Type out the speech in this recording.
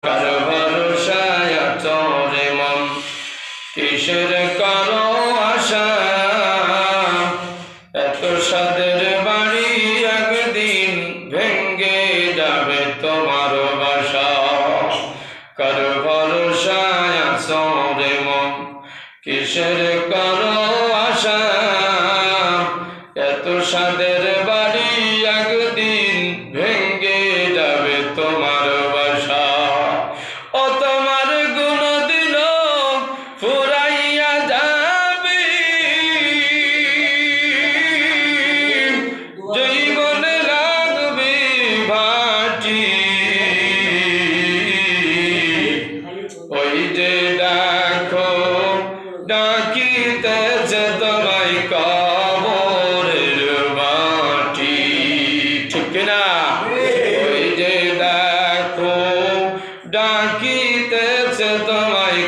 কার ভরসায় চরে মন কিসের করো আশা এত সাদের বাড়ি একদিন ভেঙ্গে যাবে তোমার বাসা কার ভরসায় চরে মন কিসের করো আশা এত সাদের বাড়ি একদিন ভেঙ্গে যাবে তোমার বাসা ও তোমার গুণদিন ফুরাইয়া যাবে জীবনে লাগবে ভাটি ওই যে দেখো ডাকিতেছে তোমায় কবরের মাটি ঠিক না ওই যে দেখো ডাকিতেছে তোমায়